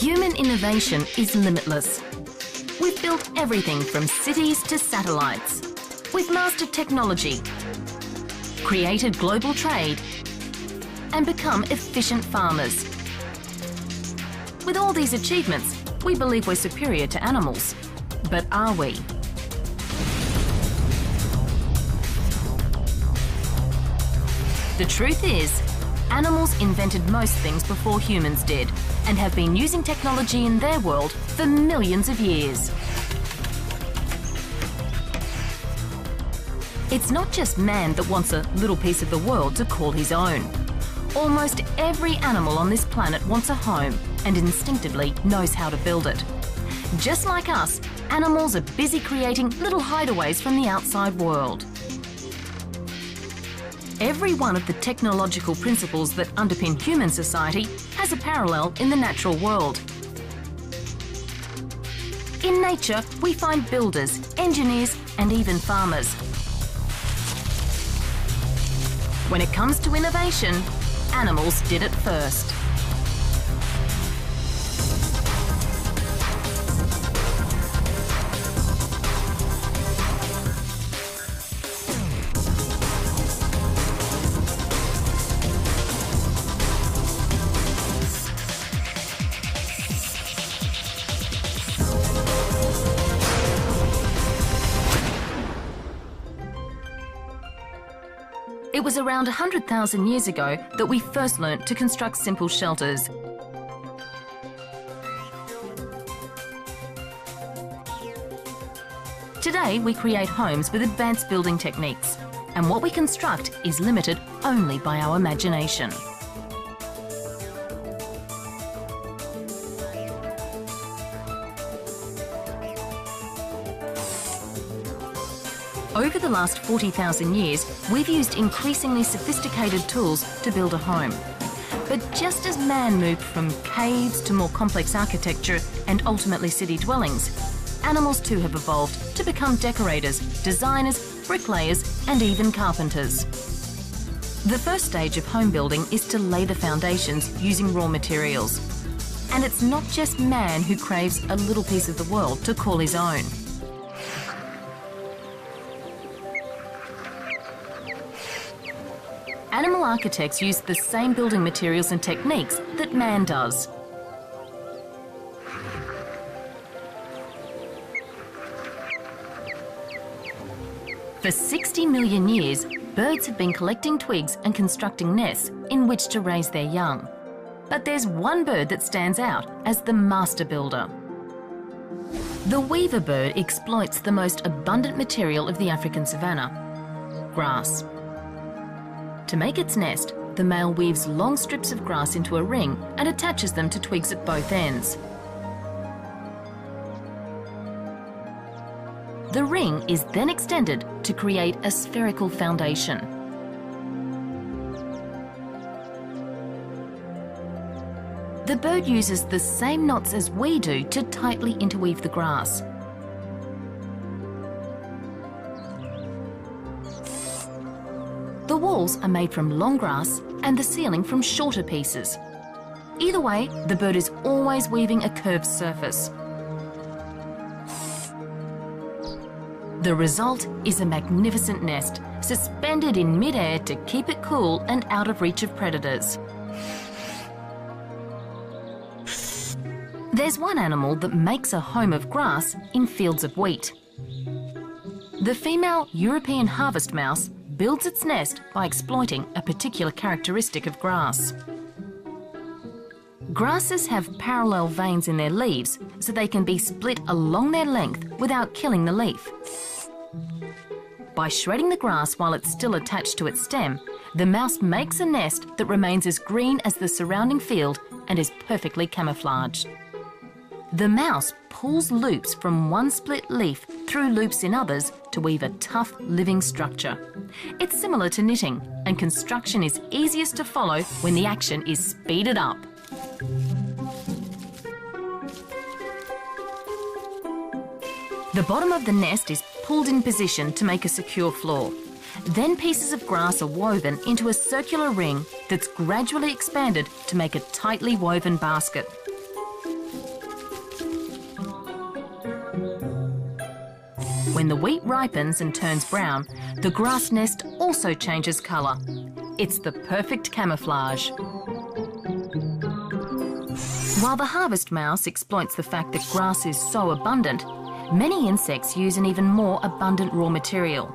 Human innovation is limitless. We've built everything from cities to satellites. We've mastered technology, created global trade, and become efficient farmers. With all these achievements, we believe we're superior to animals. But are we? The truth is, animals invented most things before humans did and have been using technology in their world for millions of years. It's not just man that wants a little piece of the world to call his own. Almost every animal on this planet wants a home and instinctively knows how to build it. Just like us, animals are busy creating little hideaways from the outside world. Every one of the technological principles that underpin human society has a parallel in the natural world. In nature, we find builders, engineers, and even farmers. When it comes to innovation, animals did it first. It was around 100,000 years ago that we first learnt to construct simple shelters. Today, we create homes with advanced building techniques, and what we construct is limited only by our imagination. Over the last 40,000 years, we've used increasingly sophisticated tools to build a home. But just as man moved from caves to more complex architecture and ultimately city dwellings, animals too have evolved to become decorators, designers, bricklayers, and even carpenters. The first stage of home building is to lay the foundations using raw materials. And it's not just man who craves a little piece of the world to call his own. Animal architects use the same building materials and techniques that man does. For 60 million years, birds have been collecting twigs and constructing nests in which to raise their young. But there's one bird that stands out as the master builder. The weaver bird exploits the most abundant material of the African savanna, grass. To make its nest, the male weaves long strips of grass into a ring and attaches them to twigs at both ends. The ring is then extended to create a spherical foundation. The bird uses the same knots as we do to tightly interweave the grass. The walls are made from long grass and the ceiling from shorter pieces. Either way, the bird is always weaving a curved surface. The result is a magnificent nest, suspended in mid-air to keep it cool and out of reach of predators. There's one animal that makes a home of grass in fields of wheat. The female European harvest mouse builds its nest by exploiting a particular characteristic of grass. Grasses have parallel veins in their leaves so they can be split along their length without killing the leaf. By shredding the grass while it's still attached to its stem, the mouse makes a nest that remains as green as the surrounding field and is perfectly camouflaged. The mouse pulls loops from one split leaf through loops in others to weave a tough living structure. It's similar to knitting, and construction is easiest to follow when the action is speeded up. The bottom of the nest is pulled in position to make a secure floor. Then pieces of grass are woven into a circular ring that's gradually expanded to make a tightly woven basket. When the wheat ripens and turns brown, the grass nest also changes colour. It's the perfect camouflage. While the harvest mouse exploits the fact that grass is so abundant, many insects use an even more abundant raw material.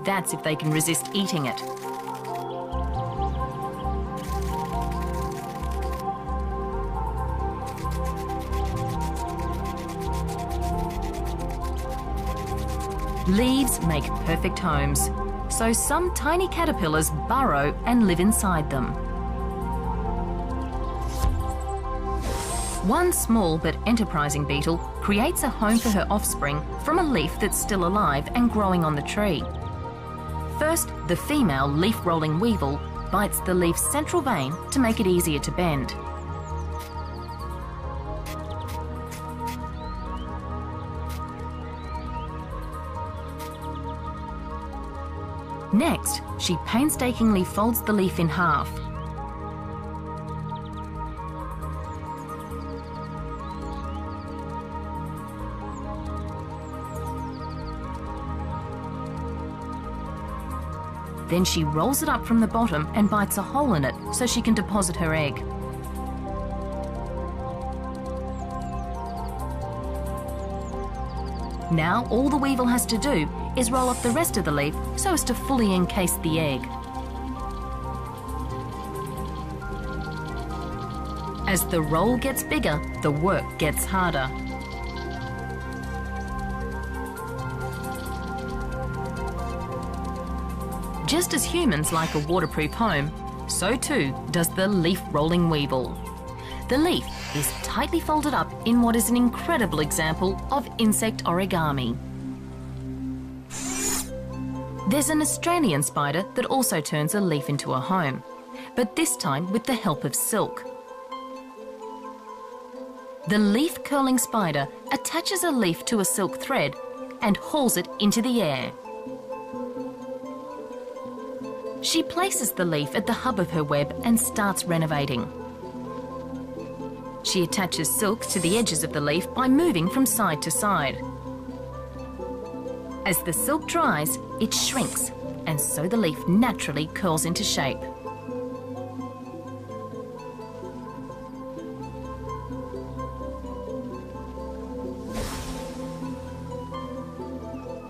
That's if they can resist eating it. Leaves make perfect homes, so some tiny caterpillars burrow and live inside them. One small but enterprising beetle creates a home for her offspring from a leaf that's still alive and growing on the tree. First, the female leaf-rolling weevil bites the leaf's central vein to make it easier to bend. Next, she painstakingly folds the leaf in half. Then she rolls it up from the bottom and bites a hole in it so she can deposit her egg. Now all the weevil has to do is roll up the rest of the leaf so as to fully encase the egg. As the roll gets bigger, the work gets harder. Just as humans like a waterproof home, so too does the leaf-rolling weevil. The leaf is tightly folded up in what is an incredible example of insect origami. There's an Australian spider that also turns a leaf into a home, but this time with the help of silk. The leaf-curling spider attaches a leaf to a silk thread and hauls it into the air. She places the leaf at the hub of her web and starts renovating. She attaches silk to the edges of the leaf by moving from side to side. As the silk dries, it shrinks, and so the leaf naturally curls into shape.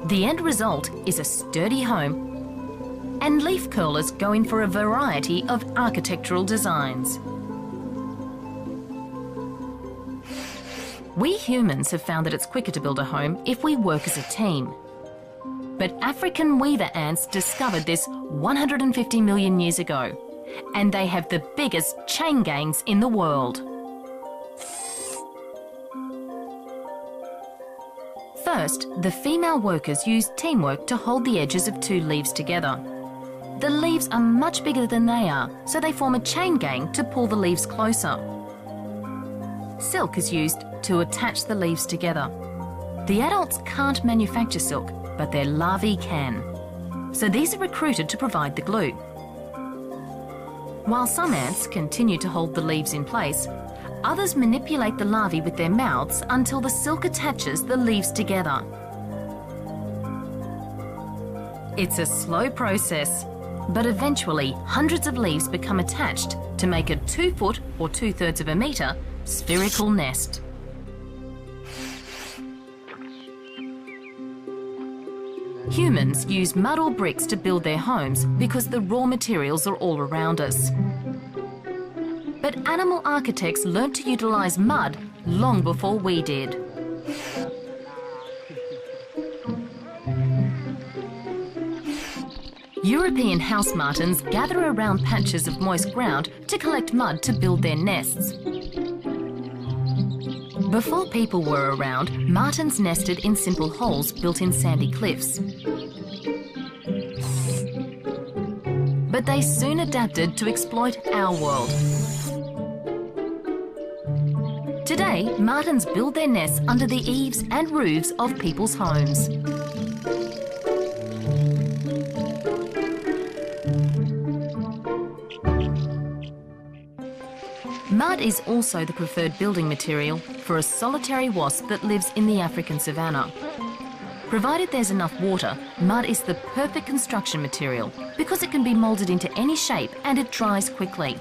The end result is a sturdy home, and leaf curlers go in for a variety of architectural designs. We humans have found that it's quicker to build a home if we work as a team. But African weaver ants discovered this 150 million years ago, and they have the biggest chain gangs in the world. First, the female workers use teamwork to hold the edges of two leaves together. The leaves are much bigger than they are, so they form a chain gang to pull the leaves closer. Silk is used to attach the leaves together. The adults can't manufacture silk, but their larvae can. So these are recruited to provide the glue. While some ants continue to hold the leaves in place, others manipulate the larvae with their mouths until the silk attaches the leaves together. It's a slow process, but eventually hundreds of leaves become attached to make a 2 foot or 2/3 of a metre spherical nest. Humans use mud or bricks to build their homes because the raw materials are all around us. But animal architects learnt to utilise mud long before we did. European house martins gather around patches of moist ground to collect mud to build their nests. Before people were around, martins nested in simple holes built in sandy cliffs. But they soon adapted to exploit our world. Today, martins build their nests under the eaves and roofs of people's homes. Mud is also the preferred building material for a solitary wasp that lives in the African savanna. Provided there's enough water, mud is the perfect construction material because it can be moulded into any shape and it dries quickly.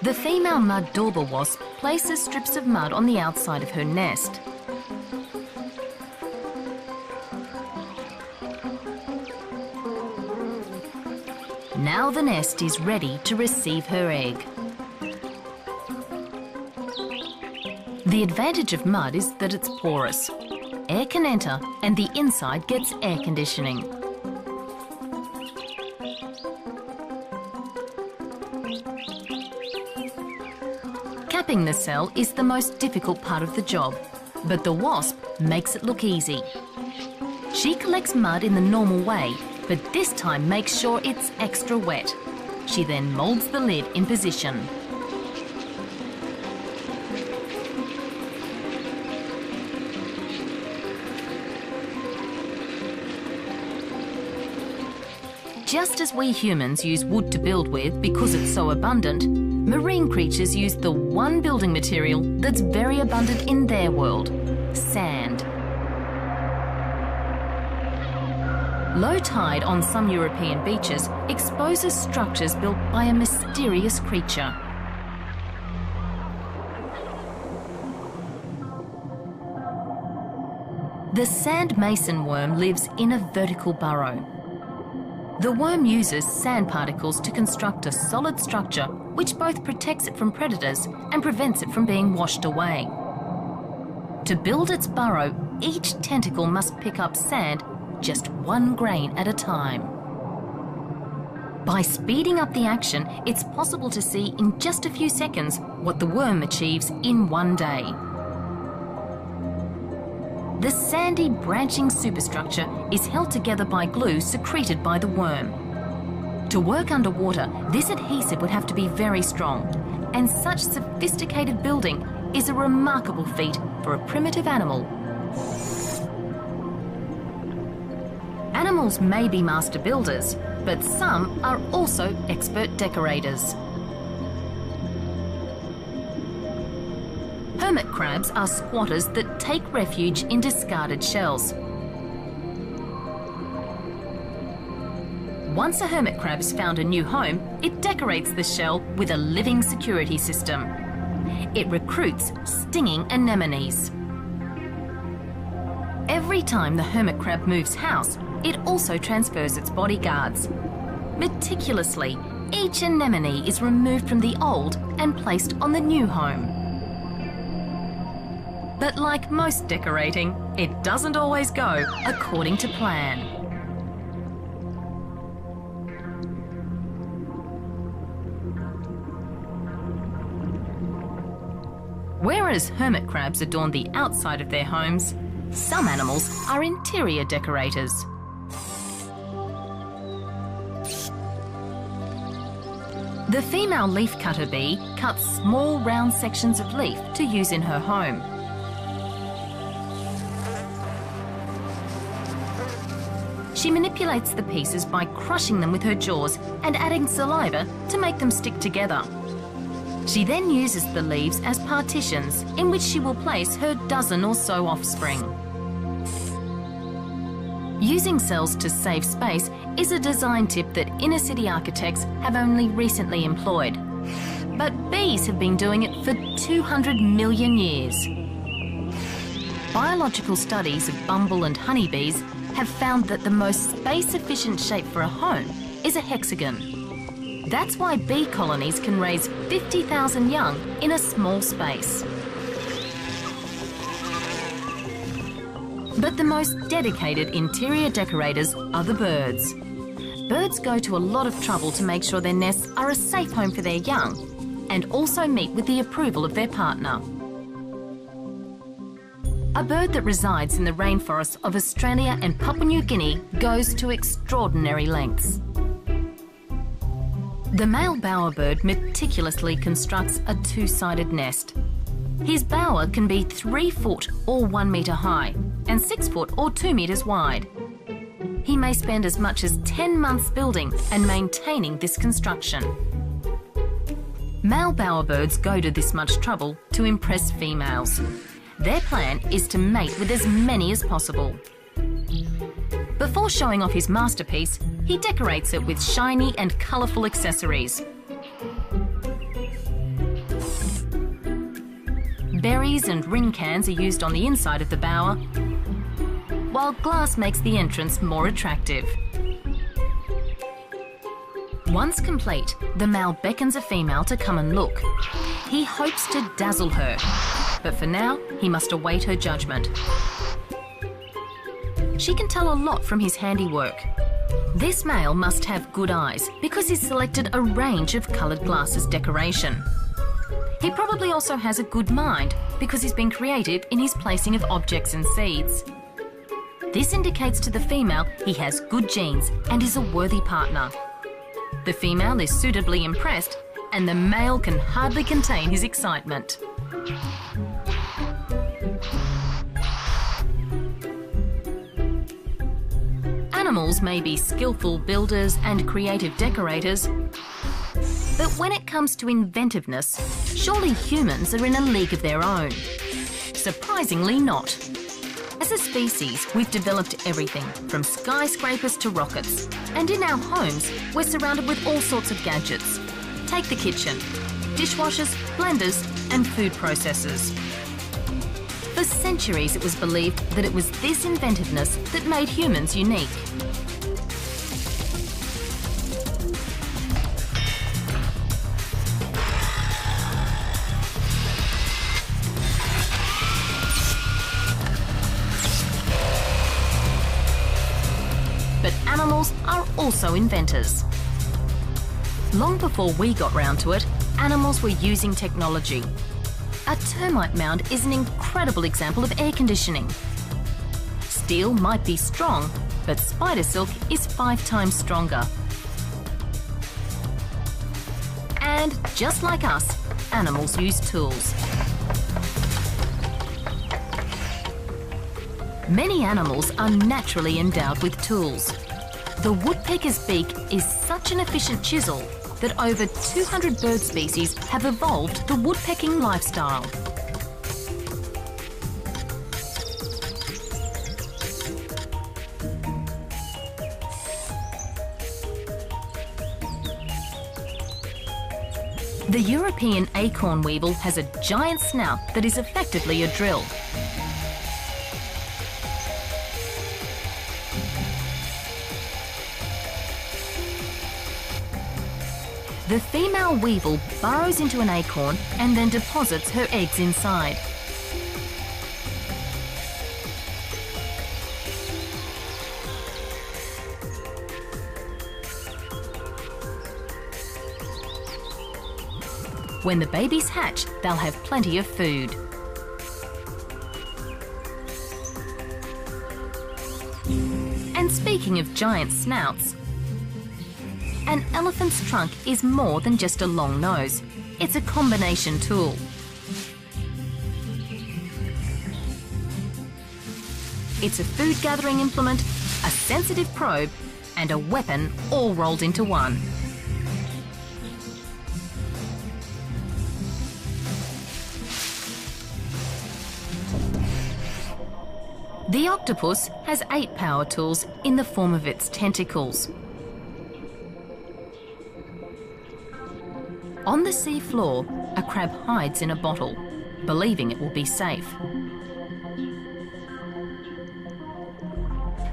The female mud dauber wasp places strips of mud on the outside of her nest. Now the nest is ready to receive her egg. The advantage of mud is that it's porous. Air can enter and the inside gets air conditioning. Capping the cell is the most difficult part of the job, but the wasp makes it look easy. She collects mud in the normal way, but this time makes sure it's extra wet. She then moulds the lid in position. Just as we humans use wood to build with because it's so abundant, marine creatures use the one building material that's very abundant in their world: sand. Low tide on some European beaches exposes structures built by a mysterious creature. The sand mason worm lives in a vertical burrow. The worm uses sand particles to construct a solid structure which both protects it from predators and prevents it from being washed away. To build its burrow, each tentacle must pick up sand just one grain at a time. By speeding up the action, it's possible to see in just a few seconds what the worm achieves in one day. The sandy branching superstructure is held together by glue secreted by the worm. To work underwater, this adhesive would have to be very strong, and such sophisticated building is a remarkable feat for a primitive animal. Animals may be master builders, but some are also expert decorators. Hermit crabs are squatters that take refuge in discarded shells. Once a hermit crab has found a new home, it decorates the shell with a living security system. It recruits stinging anemones. Every time the hermit crab moves house, it also transfers its bodyguards. Meticulously, each anemone is removed from the old and placed on the new home. But like most decorating, it doesn't always go according to plan. Whereas hermit crabs adorn the outside of their homes, some animals are interior decorators. The female leafcutter bee cuts small round sections of leaf to use in her home. She manipulates the pieces by crushing them with her jaws and adding saliva to make them stick together. She then uses the leaves as partitions in which she will place her dozen or so offspring. Using cells to save space is a design tip that inner city architects have only recently employed. But bees have been doing it for 200 million years. Biological studies of bumble and honeybees have found that the most space-efficient shape for a home is a hexagon. That's why bee colonies can raise 50,000 young in a small space. But the most dedicated interior decorators are the birds. Birds go to a lot of trouble to make sure their nests are a safe home for their young and also meet with the approval of their partner. A bird that resides in the rainforests of Australia and Papua New Guinea goes to extraordinary lengths. The male bowerbird meticulously constructs a two-sided nest. His bower can be 3 foot or 1 metre high and 6 foot or 2 metres wide. He may spend as much as 10 months building and maintaining this construction. Male bowerbirds go to this much trouble to impress females. Their plan is to mate with as many as possible. Before showing off his masterpiece, he decorates it with shiny and colourful accessories. Berries and ring cans are used on the inside of the bower, while glass makes the entrance more attractive. Once complete, the male beckons a female to come and look. He hopes to dazzle her, but for now, he must await her judgment. She can tell a lot from his handiwork. This male must have good eyes because he's selected a range of coloured glass as decoration. He probably also has a good mind because he's been creative in his placing of objects and seeds. This indicates to the female he has good genes and is a worthy partner. The female is suitably impressed and the male can hardly contain his excitement. Animals may be skillful builders and creative decorators, but when it comes to inventiveness, surely humans are in a league of their own. Surprisingly not. As a species, we've developed everything from skyscrapers to rockets, and in our homes, we're surrounded with all sorts of gadgets. Take the kitchen: dishwashers, blenders, and food processors. For centuries, it was believed that it was this inventiveness that made humans unique. But animals are also inventors. Long before we got round to it, animals were using technology. A termite mound is an incredible example of air conditioning. Steel might be strong, but spider silk is 5 times stronger. And just like us, animals use tools. Many animals are naturally endowed with tools. The woodpecker's beak is such an efficient chisel that over 200 bird species have evolved the woodpecking lifestyle. The European acorn weevil has a giant snout that is effectively a drill. The female weevil burrows into an acorn and then deposits her eggs inside. When the babies hatch, they'll have plenty of food. And speaking of giant snouts, an elephant's trunk is more than just a long nose. It's a combination tool. It's a food gathering implement, a sensitive probe, and a weapon all rolled into one. The octopus has 8 power tools in the form of its tentacles. On the sea floor, a crab hides in a bottle, believing it will be safe.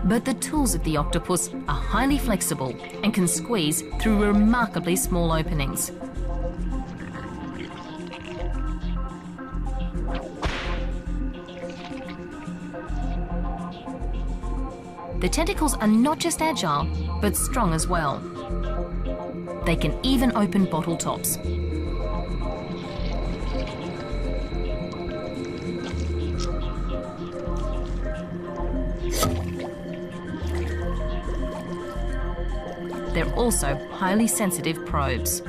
But the tools of the octopus are highly flexible and can squeeze through remarkably small openings. The tentacles are not just agile, but strong as well. They can even open bottle tops. They're also highly sensitive probes.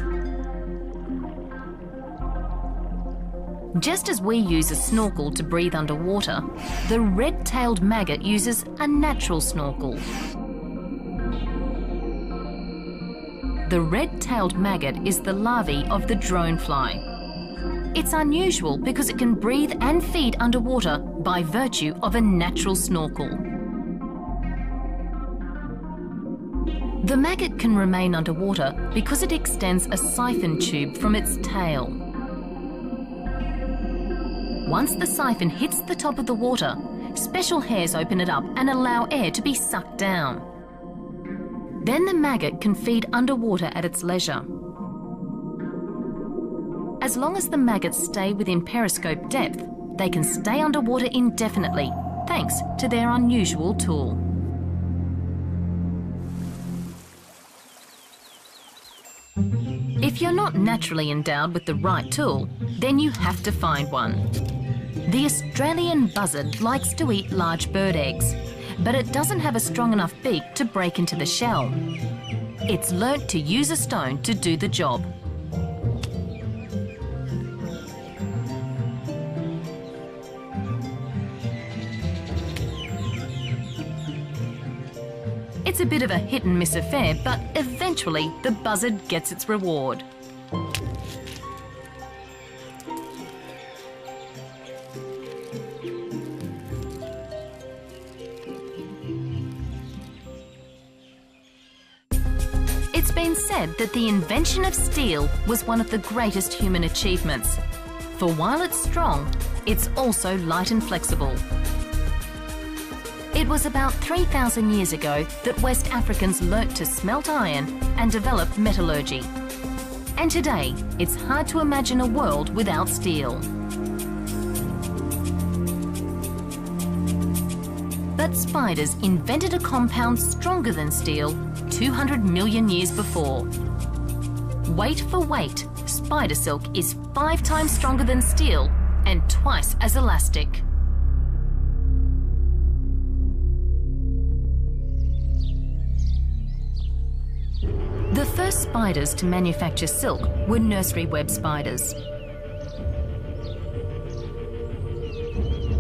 Just as we use a snorkel to breathe underwater, the red-tailed maggot uses a natural snorkel. The red-tailed maggot is the larvae of the dronefly. It's unusual because it can breathe and feed underwater by virtue of a natural snorkel. The maggot can remain underwater because it extends a siphon tube from its tail. Once the siphon hits the top of the water, special hairs open it up and allow air to be sucked down. Then the maggot can feed underwater at its leisure. As long as the maggots stay within periscope depth, they can stay underwater indefinitely, thanks to their unusual tool. If you're not naturally endowed with the right tool, then you have to find one. The Australian buzzard likes to eat large bird eggs, but it doesn't have a strong enough beak to break into the shell. It's learnt to use a stone to do the job. It's a bit of a hit and miss affair, but eventually the buzzard gets its reward. It's been said that the invention of steel was one of the greatest human achievements. For while it's strong, it's also light and flexible. It was about 3,000 years ago that West Africans learnt to smelt iron and develop metallurgy. And today, it's hard to imagine a world without steel. But spiders invented a compound stronger than steel 200 million years before. Weight for weight, spider silk is 5 times stronger than steel and twice as elastic. The first spiders to manufacture silk were nursery web spiders.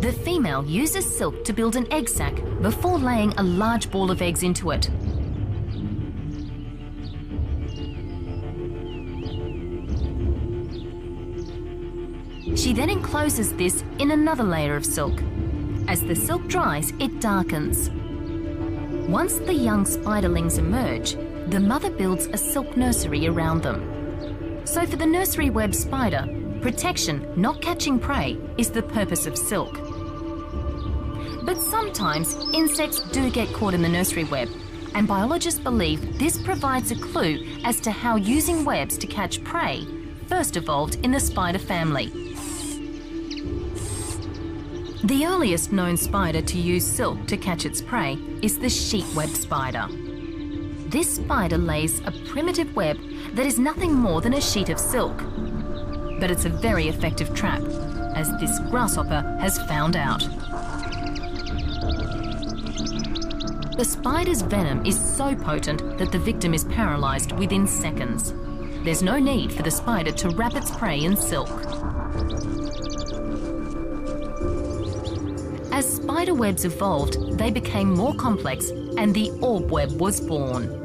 The female uses silk to build an egg sac before laying a large ball of eggs into it. She then encloses this in another layer of silk. As the silk dries, it darkens. Once the young spiderlings emerge, the mother builds a silk nursery around them. So for the nursery web spider, protection, not catching prey, is the purpose of silk. But sometimes insects do get caught in the nursery web, and biologists believe this provides a clue as to how using webs to catch prey first evolved in the spider family. The earliest known spider to use silk to catch its prey is the sheet web spider. This spider lays a primitive web that is nothing more than a sheet of silk. But it's a very effective trap, as this grasshopper has found out. The spider's venom is so potent that the victim is paralysed within seconds. There's no need for the spider to wrap its prey in silk. As spider webs evolved, they became more complex and the orb web was born.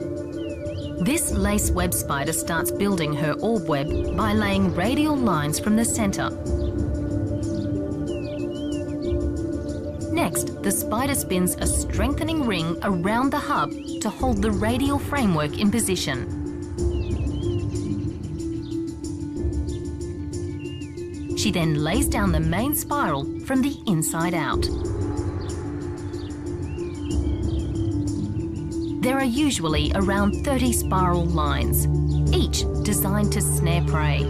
This lace web spider starts building her orb web by laying radial lines from the centre. Next, the spider spins a strengthening ring around the hub to hold the radial framework in position. She then lays down the main spiral from the inside out. There are usually around 30 spiral lines, each designed to snare prey.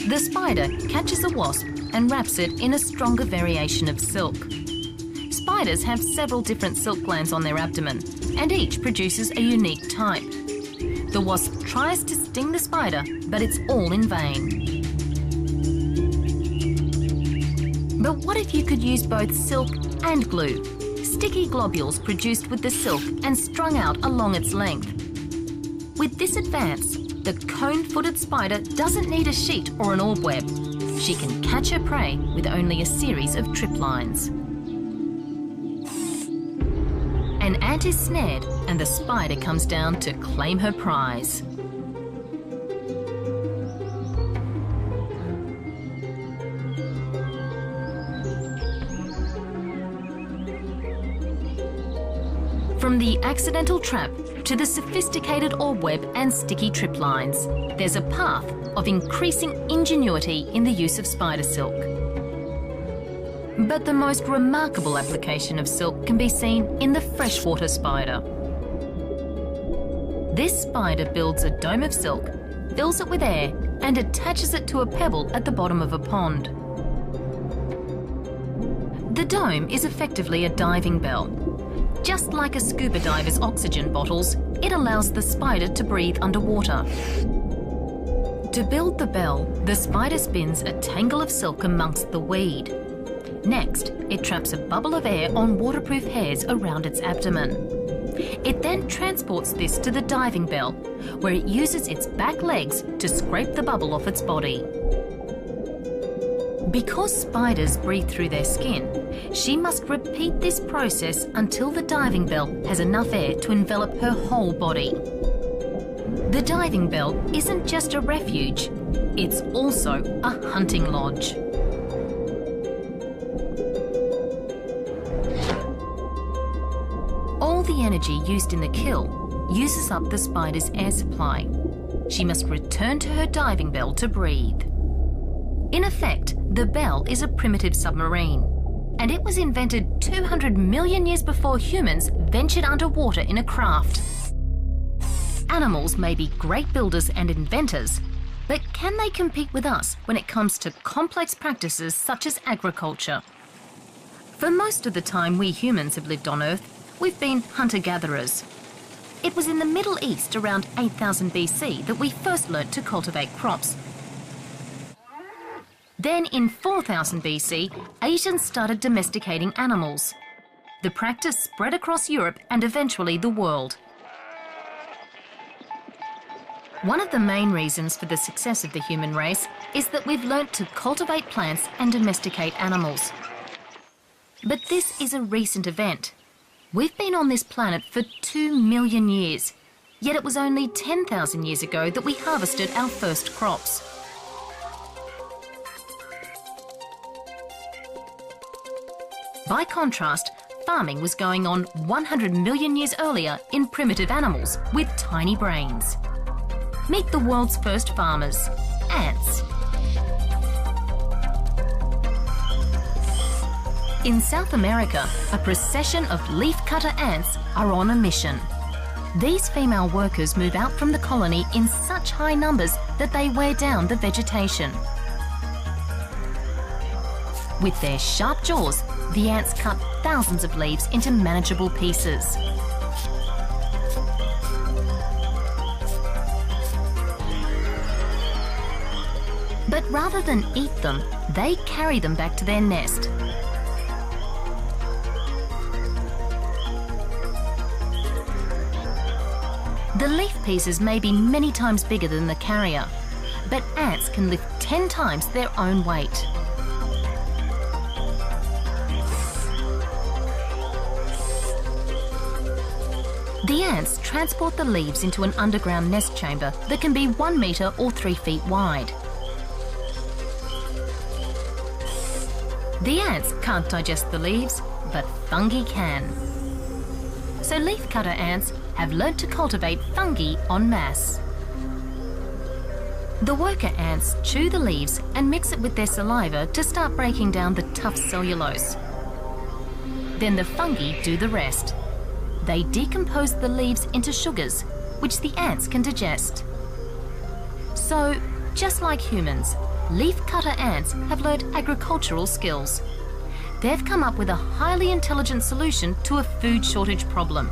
The spider catches a wasp and wraps it in a stronger variation of silk. Spiders have several different silk glands on their abdomen, and each produces a unique type. The wasp tries to sting the spider, but it's all in vain. But what if you could use both silk and glue? Sticky globules produced with the silk and strung out along its length. With this advance, the cone-footed spider doesn't need a sheet or an orb web. she can catch her prey with only a series of trip lines. An ant is snared and the spider comes down to claim her prize. From the accidental trap to the sophisticated orb web and sticky trip lines, there's a path of increasing ingenuity in the use of spider silk. But the most remarkable application of silk can be seen in the freshwater spider. This spider builds a dome of silk, fills it with air, and attaches it to a pebble at the bottom of a pond. The dome is effectively a diving bell. Just like a scuba diver's oxygen bottles, it allows the spider to breathe underwater. To build the bell, the spider spins a tangle of silk amongst the weed. Next, it traps a bubble of air on waterproof hairs around its abdomen. It then transports this to the diving bell, where it uses its back legs to scrape the bubble off its body. Because spiders breathe through their skin, she must repeat this process until the diving bell has enough air to envelop her whole body. The diving bell isn't just a refuge, it's also a hunting lodge. All the energy used in the kill uses up the spider's air supply. She must return to her diving bell to breathe. In effect, the bell is a primitive submarine, and it was invented 200 million years before humans ventured underwater in a craft. Animals may be great builders and inventors, but can they compete with us when it comes to complex practices such as agriculture? For most of the time we humans have lived on Earth, we've been hunter-gatherers. It was in the Middle East around 8000 BC that we first learnt to cultivate crops. Then in 4000 BC, Asians started domesticating animals. The practice spread across Europe and eventually the world. One of the main reasons for the success of the human race is that we've learnt to cultivate plants and domesticate animals. But this is a recent event. We've been on this planet for 2 million years, yet it was only 10,000 years ago that we harvested our first crops. By contrast, farming was going on 100 million years earlier in primitive animals with tiny brains. Meet the world's first farmers, ants. In South America, a procession of leafcutter ants are on a mission. These female workers move out from the colony in such high numbers that they wear down the vegetation. With their sharp jaws, the ants cut thousands of leaves into manageable pieces. But rather than eat them, they carry them back to their nest. The leaf pieces may be many times bigger than the carrier, but ants can lift 10 times their own weight. The ants transport the leaves into an underground nest chamber that can be 1 metre or 3 feet wide. The ants can't digest the leaves, but fungi can. So leafcutter ants have learnt to cultivate fungi en masse. The worker ants chew the leaves and mix it with their saliva to start breaking down the tough cellulose. Then the fungi do the rest. They decompose the leaves into sugars, which the ants can digest. So, just like humans, leafcutter ants have learned agricultural skills. They've come up with a highly intelligent solution to a food shortage problem.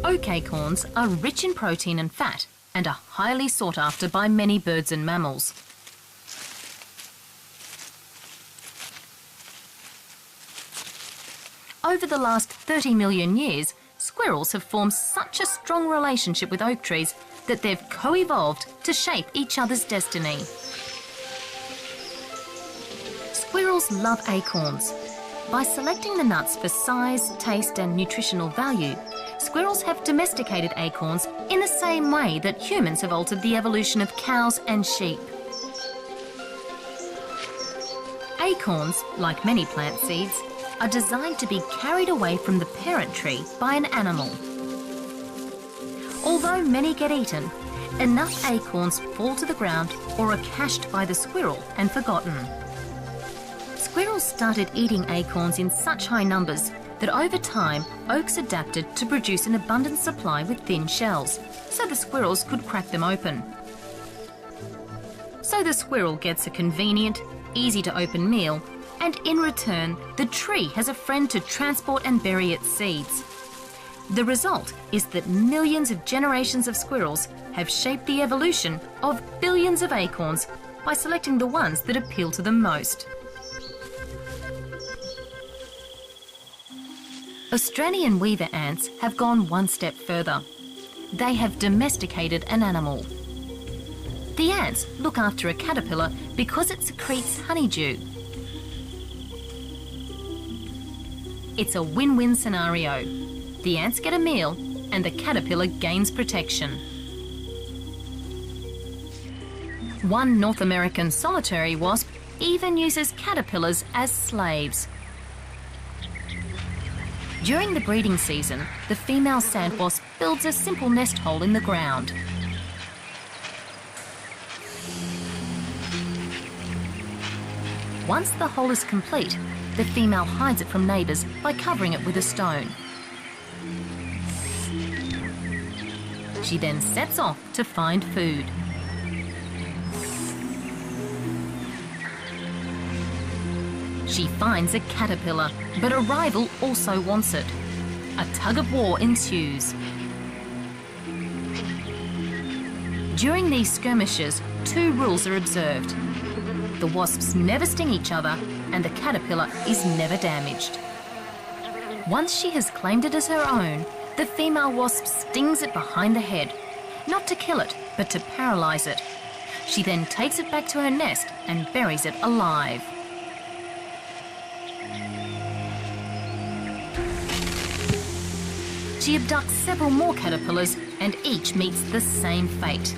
Oak acorns are rich in protein and fat and are highly sought after by many birds and mammals. Over the last 30 million years, squirrels have formed such a strong relationship with oak trees that they've co-evolved to shape each other's destiny. Squirrels love acorns. By selecting the nuts for size, taste and nutritional value, squirrels have domesticated acorns in the same way that humans have altered the evolution of cows and sheep. Acorns, like many plant seeds, are designed to be carried away from the parent tree by an animal. Although many get eaten, enough acorns fall to the ground or are cached by the squirrel and forgotten. Squirrels started eating acorns in such high numbers that over time oaks adapted to produce an abundant supply with thin shells, so the squirrels could crack them open. So the squirrel gets a convenient, easy to open meal, and in return the tree has a friend to transport and bury its seeds. The result is that millions of generations of squirrels have shaped the evolution of billions of acorns by selecting the ones that appeal to them most. Australian weaver ants have gone one step further. They have domesticated an animal. The ants look after a caterpillar because it secretes honeydew. It's a win-win scenario. The ants get a meal and the caterpillar gains protection. One North American solitary wasp even uses caterpillars as slaves. During the breeding season, the female sand wasp builds a simple nest hole in the ground. Once the hole is complete, the female hides it from neighbours by covering it with a stone. She then sets off to find food. She finds a caterpillar, but a rival also wants it. A tug-of-war ensues. During these skirmishes, two rules are observed. The wasps never sting each other, and the caterpillar is never damaged. Once she has claimed it as her own, the female wasp stings it behind the head, not to kill it, but to paralyse it. She then takes it back to her nest and buries it alive. She abducts several more caterpillars and each meets the same fate.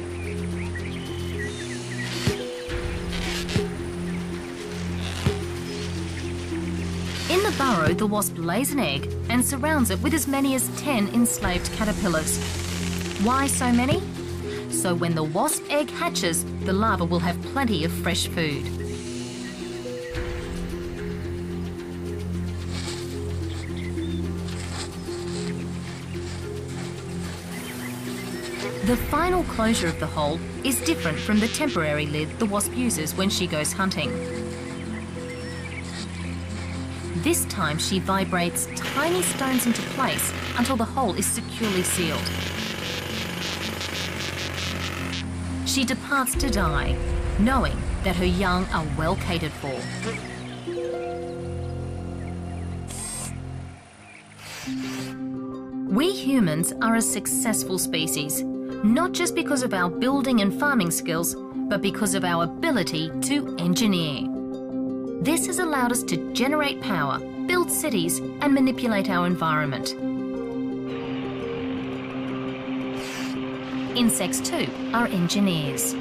In the burrow, the wasp lays an egg and surrounds it with as many as 10 enslaved caterpillars. Why so many? So when the wasp egg hatches, the larva will have plenty of fresh food. The final closure of the hole is different from the temporary lid the wasp uses when she goes hunting. This time she vibrates tiny stones into place until the hole is securely sealed. She departs to die, knowing that her young are well catered for. We humans are a successful species, not just because of our building and farming skills, but because of our ability to engineer. This has allowed us to generate power, build cities, and manipulate our environment. Insects too are engineers.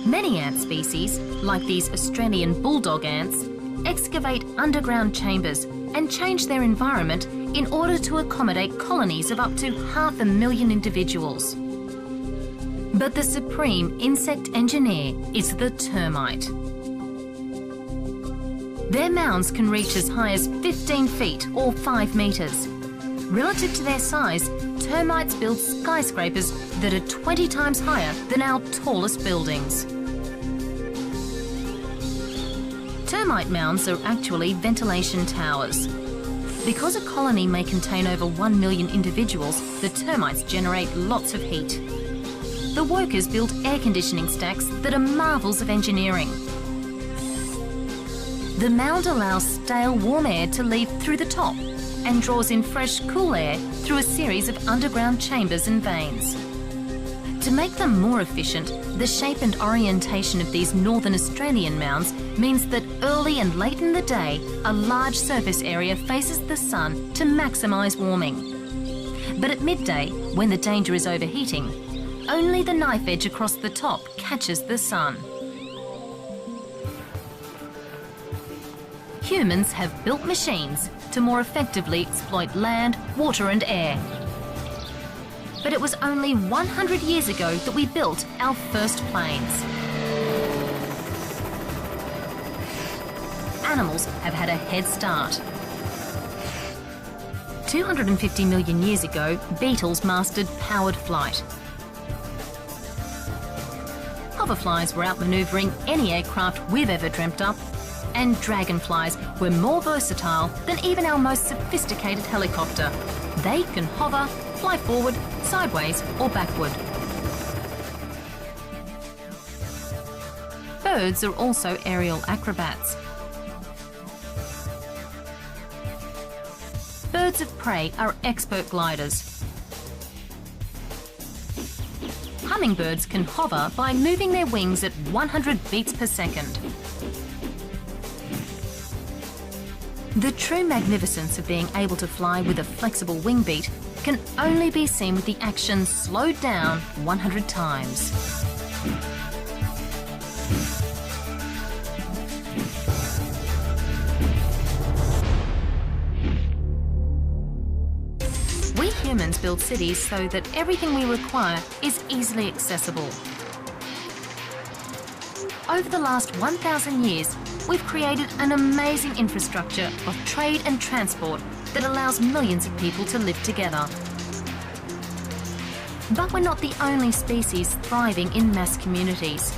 Many ant species, like these Australian bulldog ants, excavate underground chambers and change their environment in order to accommodate colonies of up to 500,000 individuals. But the supreme insect engineer is the termite. Their mounds can reach as high as 15 feet or 5 metres. Relative to their size, termites build skyscrapers that are 20 times higher than our tallest buildings. Termite mounds are actually ventilation towers. Because a colony may contain over 1 million individuals, the termites generate lots of heat. The workers build air conditioning stacks that are marvels of engineering. The mound allows stale, warm air to leave through the top, and draws in fresh, cool air through a series of underground chambers and veins. To make them more efficient, the shape and orientation of these northern Australian mounds means that early and late in the day, a large surface area faces the sun to maximise warming. But at midday, when the danger is overheating, only the knife edge across the top catches the sun. Humans have built machines to more effectively exploit land, water and air. But it was only 100 years ago that we built our first planes. Animals have had a head start. 250 million years ago, beetles mastered powered flight. Hoverflies were outmanoeuvring any aircraft we've ever dreamt up, and dragonflies were more versatile than even our most sophisticated helicopter. They can hover, fly forward, sideways or backward. Birds are also aerial acrobats. Birds of prey are expert gliders. Hummingbirds can hover by moving their wings at 100 beats per second. The true magnificence of being able to fly with a flexible wing beat can only be seen with the action slowed down 100 times. We humans build cities so that everything we require is easily accessible. Over the last 1,000 years, we've created an amazing infrastructure of trade and transport that allows millions of people to live together. But we're not the only species thriving in mass communities.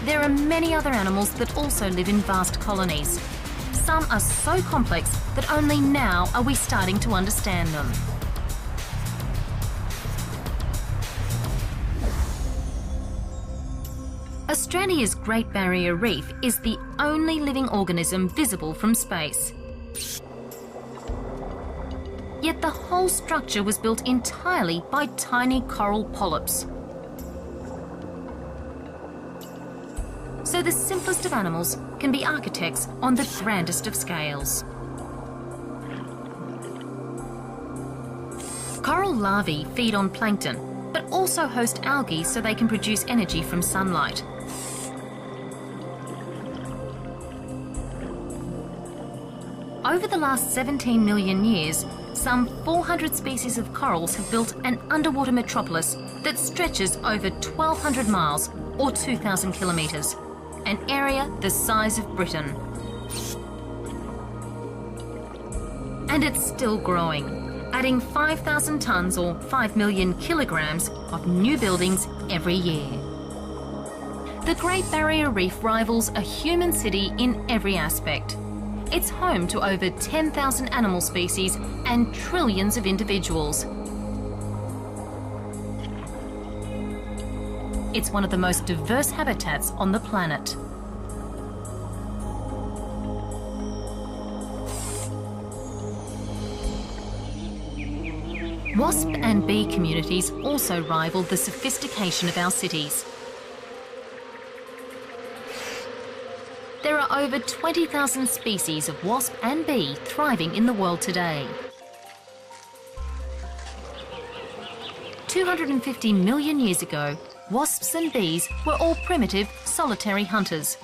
There are many other animals that also live in vast colonies. Some are so complex that only now are we starting to understand them. Australia's Great Barrier Reef is the only living organism visible from space. Yet the whole structure was built entirely by tiny coral polyps. So the simplest of animals can be architects on the grandest of scales. Coral larvae feed on plankton, but also host algae so they can produce energy from sunlight. Over the last 17 million years, some 400 species of corals have built an underwater metropolis that stretches over 1,200 miles or 2,000 kilometres, an area the size of Britain. And it's still growing, adding 5,000 tonnes or 5 million kilograms of new buildings every year. The Great Barrier Reef rivals a human city in every aspect. It's home to over 10,000 animal species and trillions of individuals. It's one of the most diverse habitats on the planet. Wasp and bee communities also rival the sophistication of our cities. There are over 20,000 species of wasp and bee thriving in the world today. 250 million years ago, wasps and bees were all primitive, solitary hunters.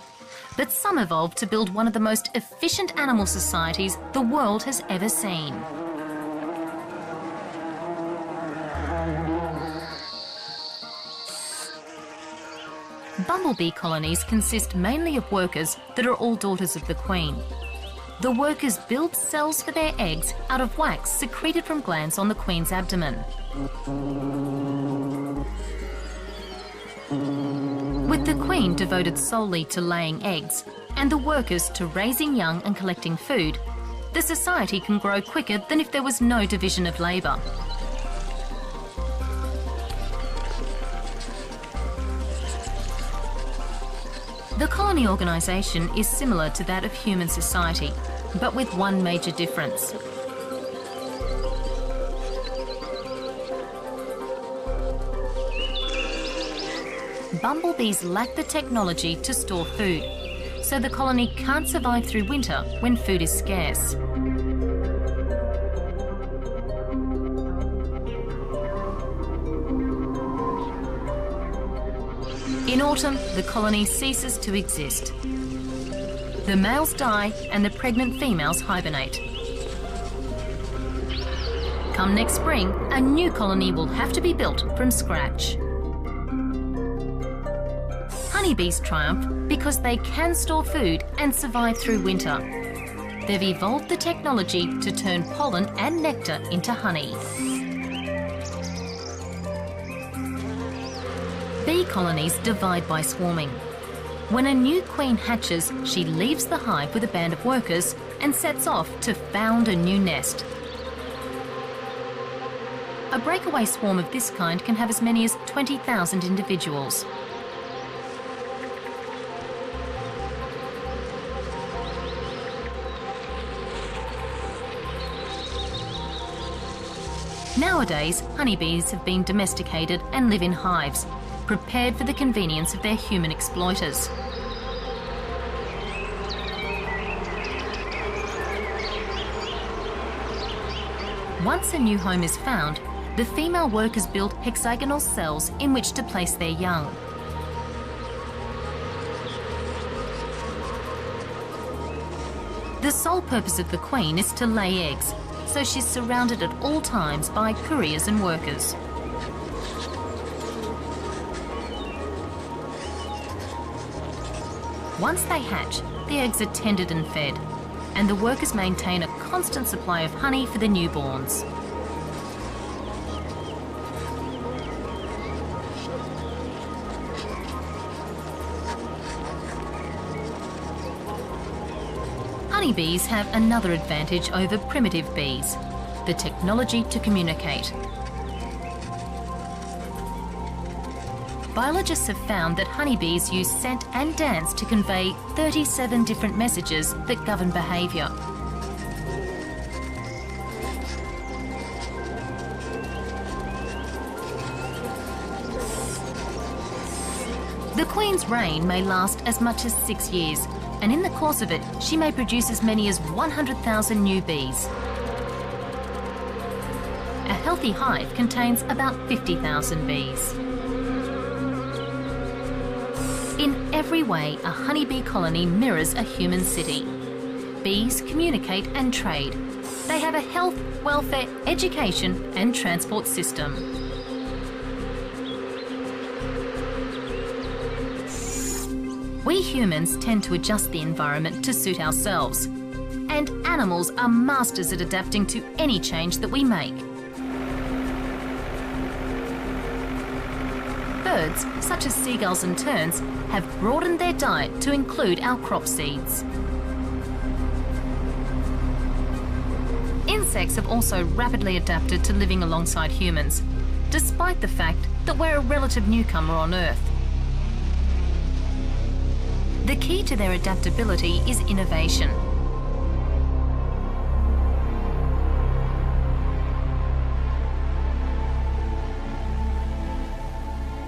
But some evolved to build one of the most efficient animal societies the world has ever seen. Bumblebee colonies consist mainly of workers that are all daughters of the queen. The workers build cells for their eggs out of wax secreted from glands on the queen's abdomen. With the queen devoted solely to laying eggs and the workers to raising young and collecting food, the society can grow quicker than if there was no division of labour. The colony organisation is similar to that of human society, but with one major difference. Bumblebees lack the technology to store food, so the colony can't survive through winter when food is scarce. In autumn, the colony ceases to exist. The males die and the pregnant females hibernate. Come next spring, a new colony will have to be built from scratch. Honeybees triumph because they can store food and survive through winter. They've evolved the technology to turn pollen and nectar into honey. Bee colonies divide by swarming. When a new queen hatches, she leaves the hive with a band of workers and sets off to found a new nest. A breakaway swarm of this kind can have as many as 20,000 individuals. Nowadays, honeybees have been domesticated and live in hives, prepared for the convenience of their human exploiters. Once a new home is found, the female workers build hexagonal cells in which to place their young. The sole purpose of the queen is to lay eggs, so she's surrounded at all times by couriers and workers. Once they hatch, the eggs are tended and fed, and the workers maintain a constant supply of honey for the newborns. Honeybees have another advantage over primitive bees: the technology to communicate. Biologists have found that honeybees use scent and dance to convey 37 different messages that govern behaviour. The queen's reign may last as much as 6 years, and in the course of it, she may produce as many as 100,000 new bees. A healthy hive contains about 50,000 bees. In every way, a honeybee colony mirrors a human city. Bees communicate and trade. They have a health, welfare, education and transport system. We humans tend to adjust the environment to suit ourselves, and animals are masters at adapting to any change that we make. Birds, such as seagulls and terns, have broadened their diet to include our crop seeds. Insects have also rapidly adapted to living alongside humans, despite the fact that we're a relative newcomer on Earth. The key to their adaptability is innovation.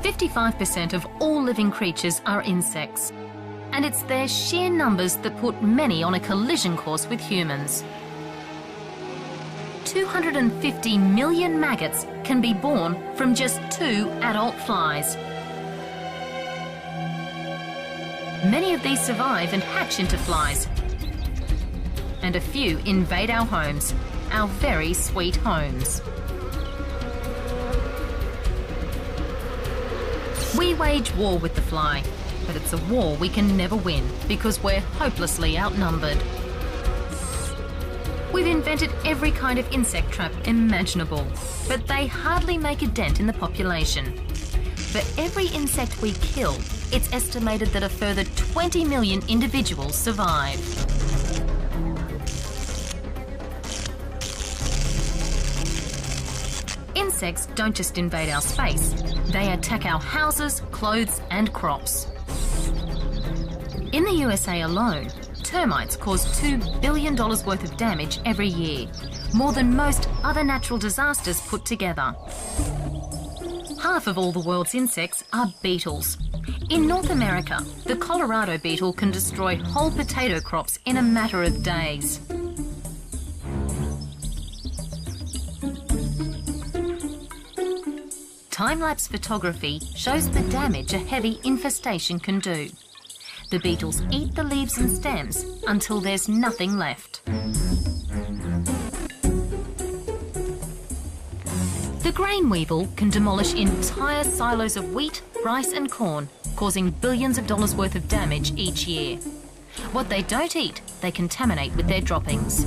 55% of all living creatures are insects, and it's their sheer numbers that put many on a collision course with humans. 250 million maggots can be born from just 2 adult flies. Many of these survive and hatch into flies, and a few invade our homes, our very sweet homes. We wage war with the fly, but it's a war we can never win because we're hopelessly outnumbered. We've invented every kind of insect trap imaginable, but they hardly make a dent in the population. For every insect we kill, it's estimated that a further 20 million individuals survive. Insects don't just invade our space, they attack our houses, clothes and crops. In the USA alone, Termites cause $2 billion worth of damage every year, more than most other natural disasters put together. Half of all the world's insects are beetles. In North America, the Colorado beetle can destroy whole potato crops in a matter of days. Time-lapse photography shows the damage a heavy infestation can do. The beetles eat the leaves and stems until there's nothing left. The grain weevil can demolish entire silos of wheat, rice and corn, causing billions of dollars worth of damage each year. What they don't eat, they contaminate with their droppings.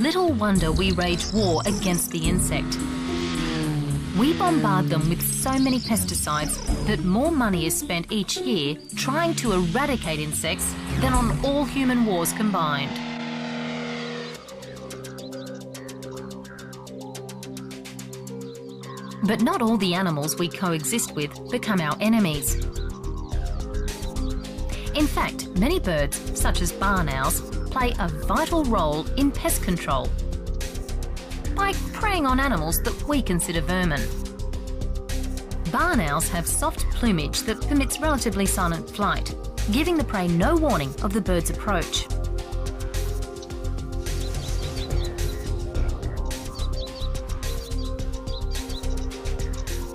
Little wonder we wage war against the insect. We bombard them with so many pesticides that more money is spent each year trying to eradicate insects than on all human wars combined. But not all the animals we coexist with become our enemies. In fact, many birds, such as barn owls, play a vital role in pest control by preying on animals that we consider vermin. Barn owls have soft plumage that permits relatively silent flight, giving the prey no warning of the bird's approach.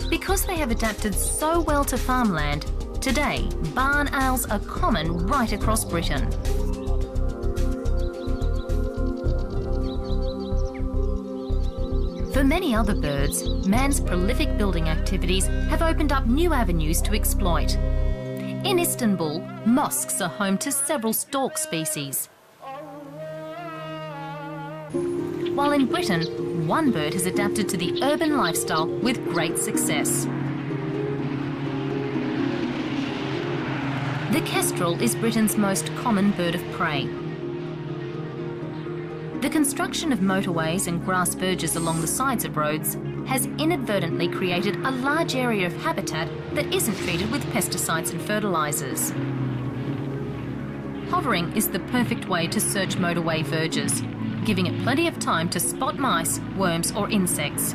Because they have adapted so well to farmland, today barn owls are common right across Britain. For many other birds, man's prolific building activities have opened up new avenues to exploit. In Istanbul, mosques are home to several stork species. While in Britain, one bird has adapted to the urban lifestyle with great success. The kestrel is Britain's most common bird of prey. The construction of motorways and grass verges along the sides of roads has inadvertently created a large area of habitat that isn't treated with pesticides and fertilisers. Hovering is the perfect way to search motorway verges, giving it plenty of time to spot mice, worms or insects.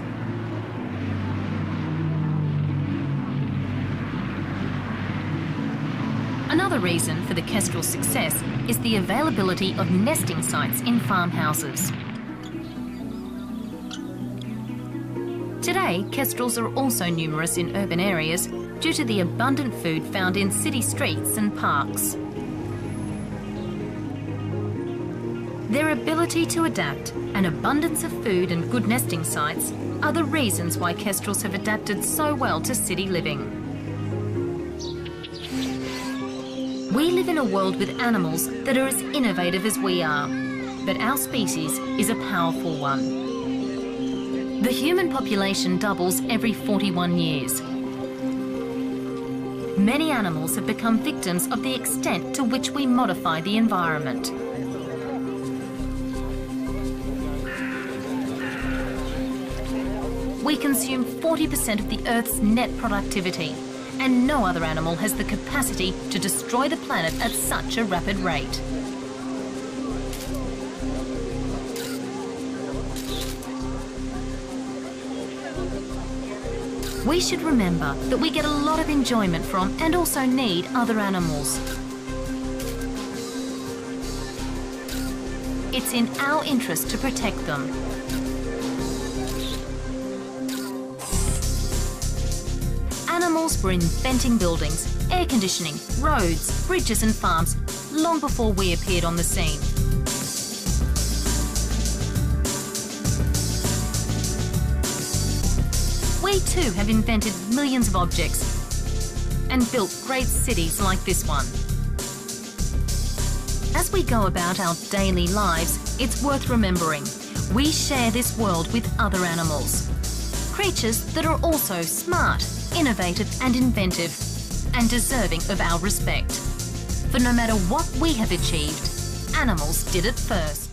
Another reason for the kestrel's success is the availability of nesting sites in farmhouses. Today, kestrels are also numerous in urban areas due to the abundant food found in city streets and parks. Their ability to adapt, an abundance of food and good nesting sites are the reasons why kestrels have adapted so well to city living. We live in a world with animals that are as innovative as we are, but our species is a powerful one. The human population doubles every 41 years. Many animals have become victims of the extent to which we modify the environment. We consume 40% of the Earth's net productivity, and no other animal has the capacity to destroy the planet at such a rapid rate. We should remember that we get a lot of enjoyment from and also need other animals. It's in our interest to protect them. Animals were inventing buildings, air conditioning, roads, bridges and farms long before we appeared on the scene. We too have invented millions of objects and built great cities like this one. As we go about our daily lives, it's worth remembering we share this world with other animals. Creatures that are also smart, innovative and inventive, and deserving of our respect. For no matter what we have achieved, animals did it first.